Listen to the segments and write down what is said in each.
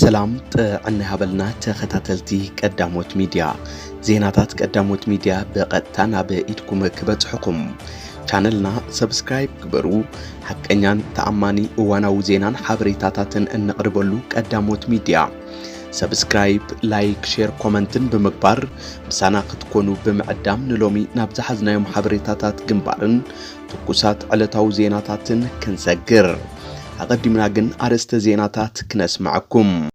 سلام عنا هبلنا تختاتلتي قداموت ميديا زيناتات قداموت ميديا بقطعنا بإيدكم كبتصحكم channelنا سبسكرايب كبرو حقنيان تأماني واناو زينان حبريتاتاتن انقربلو قداموت ميديا سبسكرايب لايك شير كومنتن بمقبار مسانا قتكونو بمعدام نلومي نابزحزنايوم حبريتاتات جنبارن تقوسات علتاو زيناتاتن كنسجر أقدمنا جن أرست زيناتات كنسمعكم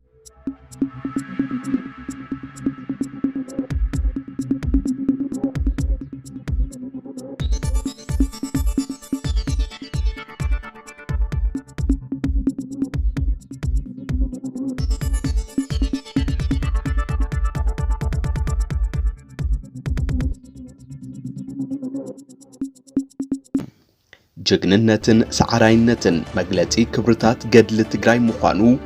جگننتن سعراینتن مغلطی کبرتات گدل تگرای مخانو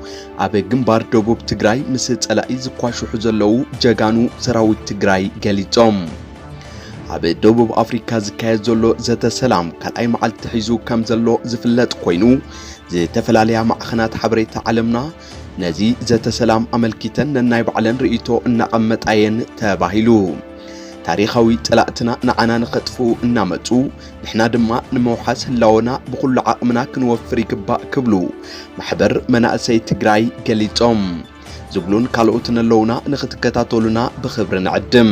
آب گنبار دوبوب تگرای مثل علایز قاشو حزلو جگانو سراوی تگرای گلیتام آب دوبوب آفریقا زکای زلو زت سلام کلای معل تحیزو کم زلو زفلت قوینو زت فلالیا معخنات حبریت علمنا نزی زت سلام عمل کیتن ننایب علن رئیتو نقمت عین تباهیلو تاريخاوي طلعتنا نعنا نخطفو نامطو نحنا دما نموحاس هلاونا بكل عقمنا كنوفر يكبا كبلو محبر مناسي تግራይ ገሊጾም زبلون كالوتنا اللونا نختكتاتولنا بخبر نعدم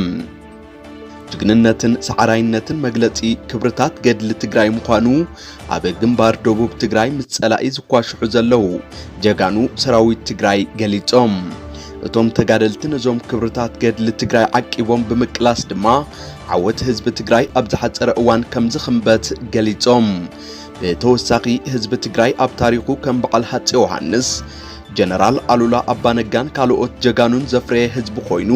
جግንነትን سعراينتن مغلطي كبرتات ገድል تግራይ مخانو አበ ግንባር ደቡብ ትግራይ ምጽላኢ ዝኳሽሑ ዘለው ጀጋኑ ሰራዊት ትግራይ ገሊጾም እቶም ተጋደልትን እዞም ክብርታት ገድል ትግራይ ዓቂቦም ብምቅላስ ድማ ዓወት ህዝብ ትግራይ ኣብ ዝሓፀረ እዋን ከም ዝኽንበት ገሊጾም በተወሳኺ ህዝብ ትግራይ ኣብ ታሪኹ ከም በዓል ሃፀይ ዮሐንስ ጀነራል አሉላ አባነጋን ካልኦት ጀጋኑን ዘፍረየ ህዝብ ኮይኑ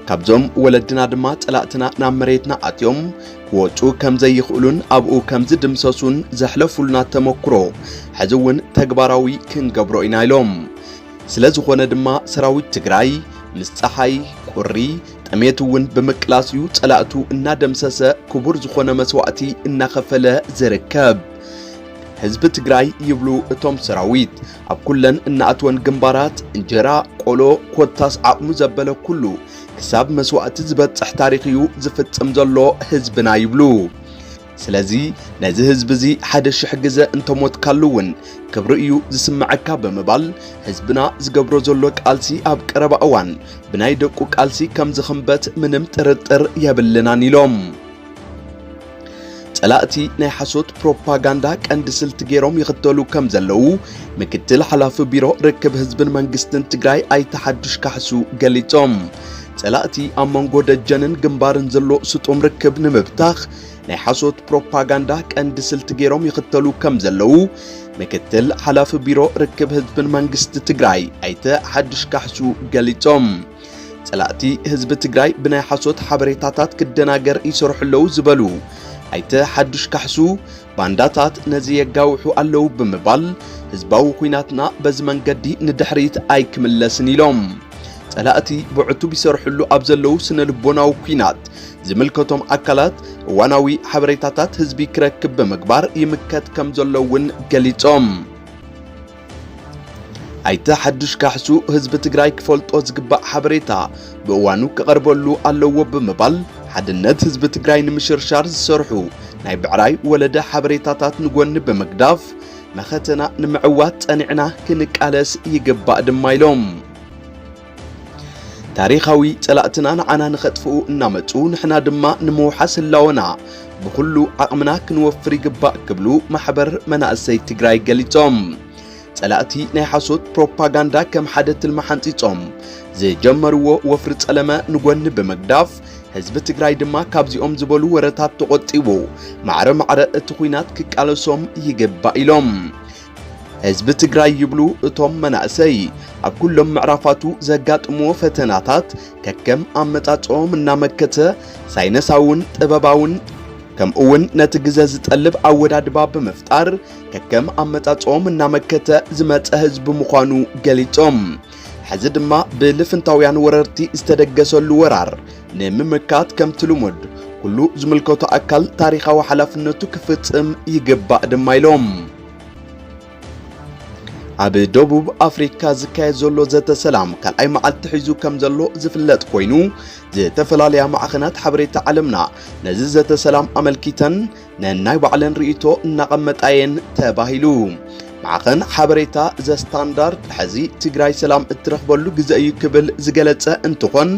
ካብዞም ወለድና ድማ ጠላእትና ናብ መሬትና ኣትዮም ክወፁ ከም ዘይኽእሉን ኣብኡ ከም ዝድምሰሱን ዘሕለፉልና ተመክሮ ሕዝውን ተግባራዊ ክንገብሮ ኢና ኢሎም ስለዝኾነ ድማ ሰራዊት ትግራይ ምስ ፀሓይ ቁሪ ጠሜቱውን በመቅላስዩ ጸላእቱ እና ደምሰሰ ክቡር ዝኾነ መስዋዕቲ እናኸፈለ ዝርከብ ህዝብ ትግራይ ይብሉ እቶም ሰራዊት ኣብ ኩለን እናኣትወን ግንባራት እንጀራ ቆሎ ኮታስ ዓቕሙ ዘበለ ኩሉ ክሳብ መስዋዕቲ ዝበጽሕ ታሪኽዩ ዝፍጽም ዘሎ ህዝብና ይብሉ ስለዚ ነዚ ህዝብ እዚ ሓደ ሽሕ ግዜ እንተሞት ካሉውን ክብሪ እዩ ዝስምዓካ በመባል ህዝብና ዝገብሮ ዘሎ ቃልሲ ኣብ ቀረባ እዋን ብናይ ደቁ ቃልሲ ከም ዝኽንበት ምንም ጥርጥር የብልናን ኢሎም ጸላእቲ ናይ ሓሶት ፕሮፓጋንዳ ቀንዲ ስልት ገይሮም ይኽተሉ ከም ዘለው ምክትል ሓላፊ ቢሮ ርክብ ህዝብን መንግስትን ትግራይ ኣይተሓድሽ ካሕሱ ገሊጾም ጸላእቲ ኣብ መንጎ ደጀንን ግንባርን ዘሎ ስጦም ርክብ ንምብታኽ ናይ ሓሶት ፕሮፓጋንዳ ቀንዲ ስልት ገይሮም ይኽተሉ ከም ዘለው ምክትል ሓላፊ ቢሮ ርክብ ህዝብን መንግስት ትግራይ ኣይተ ሓድሽ ካሕሱ ገሊጾም ጸላእቲ ህዝብ ትግራይ ብናይ ሓሶት ሓበሬታታት ክደናገር ይሰርሑለው ዝበሉ ኣይተ ሓድሽ ካሕሱ ባንዳታት ነዚ የጋውሑ ኣለው ብምባል ህዝባዊ ኩናትና በዚ መንገዲ ንድሕሪት ኣይክምለስን ኢሎም ጸላእቲ ብዕቱ ቢሰርሑሉ ኣብ ዘለው ስነልቦናዊ ኩናት ዝምልከቶም አካላት ዋናዊ ሓበሬታታት ህዝቢ ክረክብ በመግባር ይምከት ከም ዘለውን ገሊጾም ኣይተ ሓድሽ ካሕሱ ህዝቢ ትግራይ ክፈልጦ ዝግባእ ሓበሬታ ብእዋኑ ክቐርበሉ ኣለዎ ብምባል ሓድነት ህዝቢ ትግራይ ንምሽርሻር ዝሰርሑ ናይ ብዕራይ ወለደ ሓበሬታታት ንጎኒ በመግዳፍ መኸተና ንምዕዋት ጸኒዕና ክንቃለስ ይግባእ ድማ ኢሎም ታሪኻዊ ጸላእትና ንዓና ንኸጥፍኡ እናመጹ ንሕና ድማ ንምውሓስ ህላወና ብኩሉ ዓቕምና ክንወፍር ይግባእ ክብሉ ማሕበር መናእሰይ ትግራይ ገሊጾም ጸላእቲ ናይ ሓሶት ፕሮፓጋንዳ ከም ሓደ ትልማ ሓንፂጾም ዝጀመርዎ ወፍሪ ጸለመ ንጎኒ በመግዳፍ ህዝቢ ትግራይ ድማ ካብዚኦም ዝበሉ ወረታት ተቆጢቡ ማዕረ እቲ ኩናት ክቃለሶም ይግባእ ኢሎም ህዝብ ትግራይ ይብሉ እቶም መናእሰይ ኣብ ኩሎም ምዕራፋቱ ዘጋጥሞ ፈተናታት ከከም ኣመጣጾም እናመከተ ሳይነሳውን ጥበባውን ከምኡውን ነቲ ግዜ ዝጠልብ ኣወዳድባ በመፍጣር ከከም ኣመጣጾም እናመከተ ዝመፀ ህዝብ ምዃኑ ገሊጾም ሕዚ ድማ ብልፍንታውያን ወረርቲ ዝተደገሰሉ ወራር ንምምካት ከም ትልሙድ ኩሉ ዝምልከቶ ኣካል ታሪኻዊ ሓላፍነቱ ክፍጽም ይግባእ ድማ ኢሎም ኣብ ደቡብ ኣፍሪካ ዝካየድ ዘሎ ዘተ ሰላም ካልኣይ መዓልቲ ሒዙ ከም ዘሎ ዝፍለጥ ኮይኑ ዝተፈላለዩ ማዕኸናት ሓበሬታ ዓለምና ነዚ ዘተ ሰላም ኣመልኪተን ነናይ ባዕለን ርእይቶ እናቐመጣየን ተባሂሉ ማዕኸን ሓበሬታ ዘ ስታንዳርድ ሕዚ ትግራይ ሰላም እትረኽበሉ ግዜ እዩ ክብል ዝገለጸ እንትኾን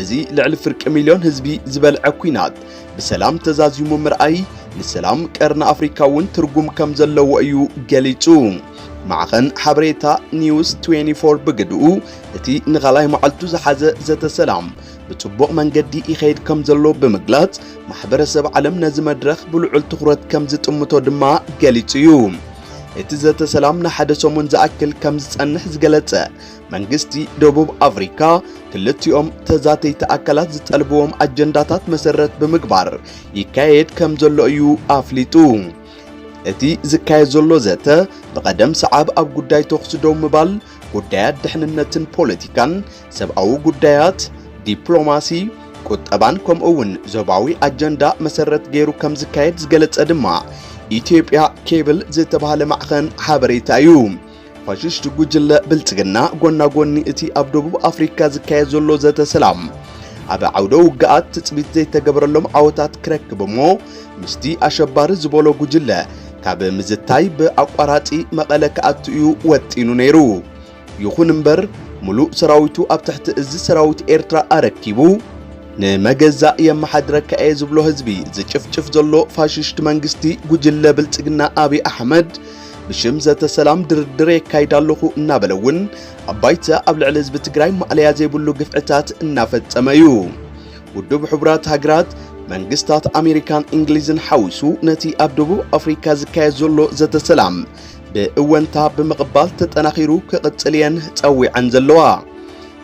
እዚ ልዕሊ ፍርቂ ሚልዮን ህዝቢ ዝበልዐ ኩናት ብሰላም ተዛዚሙ ምርኣይ ንሰላም ቀርና ኣፍሪካ እውን ትርጉም ከም ዘለዎ እዩ ገሊጹ ማዕኸን ሓበሬታ ኒውስ 24 ብግድኡ እቲ ንኻልኣይ መዓልቱ ዝሓዘ ዘተ ሰላም ብጽቡቕ መንገዲ ይኸይድ ከም ዘሎ ብምግላጽ ማሕበረሰብ ዓለም ነዚ መድረኽ ብልዑል ትኹረት ከም ዝጥምቶ ድማ ገሊጹ እዩ እቲ ዘተ ሰላም ንሓደ ሰሙን ዝኣክል ከም ዝጸንሕ ዝገለጸ መንግስቲ ደቡብ ኣፍሪካ ክልቲኦም ተዛተይቲ ኣካላት ዝጠልብዎም ኣጀንዳታት መሰረት ብምግባር ይካየድ ከም ዘሎ እዩ ኣፍሊጡ እቲ ዝካየድ ዘሎ ዘተ ብቐደም ሰዓብ ኣብ ጉዳይ ተኽሲ ደው ምባል ጉዳያት ድሕንነትን ፖለቲካን ሰብኣዊ ጉዳያት ዲፕሎማሲ ቁጠባን ከምኡውን ዞባዊ ኣጀንዳ መሰረት ገይሩ ከም ዝካየድ ዝገለጸ ድማ ኢትዮጵያ ኬብል ዝተባሃለ ማዕኸን ሓበሬታ እዩ ፋሽስት ጉጅለ ብልጽግና ጎናጎኒ እቲ ኣብ ደቡብ ኣፍሪካ ዝካየድ ዘሎ ዘተ ሰላም ኣብ ዓውደ ውግኣት ትጽቢት ዘይተገበረሎም ዓወታት ክረክብ እሞ ምስቲ ኣሸባሪ ዝበሎ ጉጅለ ካብ ምዝታይ ብኣቋራጺ መቐለ ከኣትኡ ወጢኑ ነይሩ ይኹን እምበር ሙሉእ ሰራዊቱ ኣብ ትሕቲ እዚ ሰራዊት ኤርትራ ኣረኪቡ ንመገዛእ የመሓድረከ እየ ዝብሎ ህዝቢ ዝጭፍጭፍ ዘሎ ፋሽስት መንግስቲ ጉጅለ ብልጽግና አብይ ኣሕመድ ብሽም ዘተ ሰላም ድርድር የካይድ ኣለኹ እናበለውን ኣባይተ ኣብ ልዕሊ ህዝቢ ትግራይ ማዕለያ ዘይብሉ ግፍዕታት እናፈጸመ እዩ ውድብ ሕቡራት ሃገራት መንግስታት ኣሜሪካን እንግሊዝን ሓዊሱ ነቲ ኣብ ደቡብ ኣፍሪካ ዝካየድ ዘሎ ዘተ ሰላም ብእወንታ ብምቕባል ተጠናኺሩ ክቕጽልየን ጸዊዐን ዘለዋ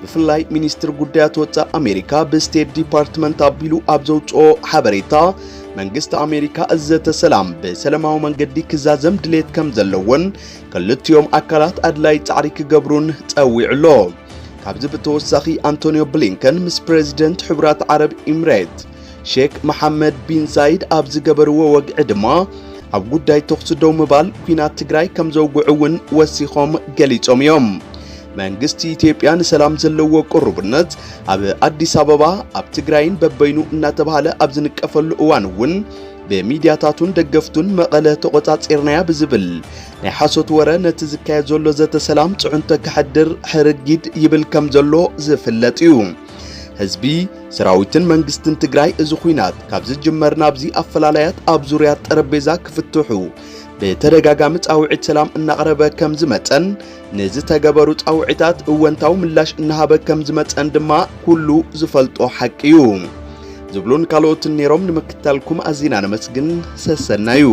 ብፍላይ ሚኒስትር ጉዳያት ወጻኢ ኣሜሪካ ብስቴት ዲፓርትመንት ኣቢሉ ኣብ ዘውፅኦ ሓበሬታ መንግስቲ ኣሜሪካ ዘተ ሰላም ብሰላማዊ መንገዲ ክዛዘም ድሌት ከም ዘለዎን ክልቲኦም ኣካላት ኣድላይ ጻዕሪ ክገብሩን ጸዊዕሎ ካብዚ ብተወሳኺ አንቶኒዮ ብሊንከን ምስ ፕሬዚደንት ሕቡራት ዓረብ ኤሚሬት ሼክ መሐመድ ቢን ዛይድ ኣብ ዝገበርዎ ወግዒ ድማ ኣብ ጉዳይ ተኽሲ ደው ምባል ኩናት ትግራይ ከም ዘውግዑውን ወሲኾም ገሊጾም እዮም መንግስቲ ኢትዮጵያ ንሰላም ዘለዎ ቁርብነት ኣብ አዲስ አበባ ኣብ ትግራይን በበይኑ እናተባሃለ ኣብ ዝንቀፈሉ እዋን እውን በሚዲያታቱን ደገፍቱን መቐለ ተቆጻጽርናያ ብዝብል ናይ ሓሶት ወረ ነቲ ዝካየድ ዘሎ ዘተ ሰላም ጽዑንተ ክሕድር ሕርጊድ ይብል ከም ዘሎ ዝፍለጥ እዩ ህዝቢ ሰራዊትን መንግስትን ትግራይ እዚ ኩናት ካብ ዝጅመር ናብዚ ኣፈላላያት ኣብ ዙርያ ጠረጴዛ ክፍትሑ በተደጋጋሚ ጻውዒት ሰላም እናቀረበ ከም ዝመጸን ነዚ ተገበሩ ጻውዒታት እወንታው ምላሽ እናሃበ ከም ዝመጸን ድማ ኩሉ ዝፈልጦ ሓቂ እዩ ዝብሉን ካልኦትን ነይሮም ንምክታልኩም ኣዚና ነመስግን ሰሰናዩ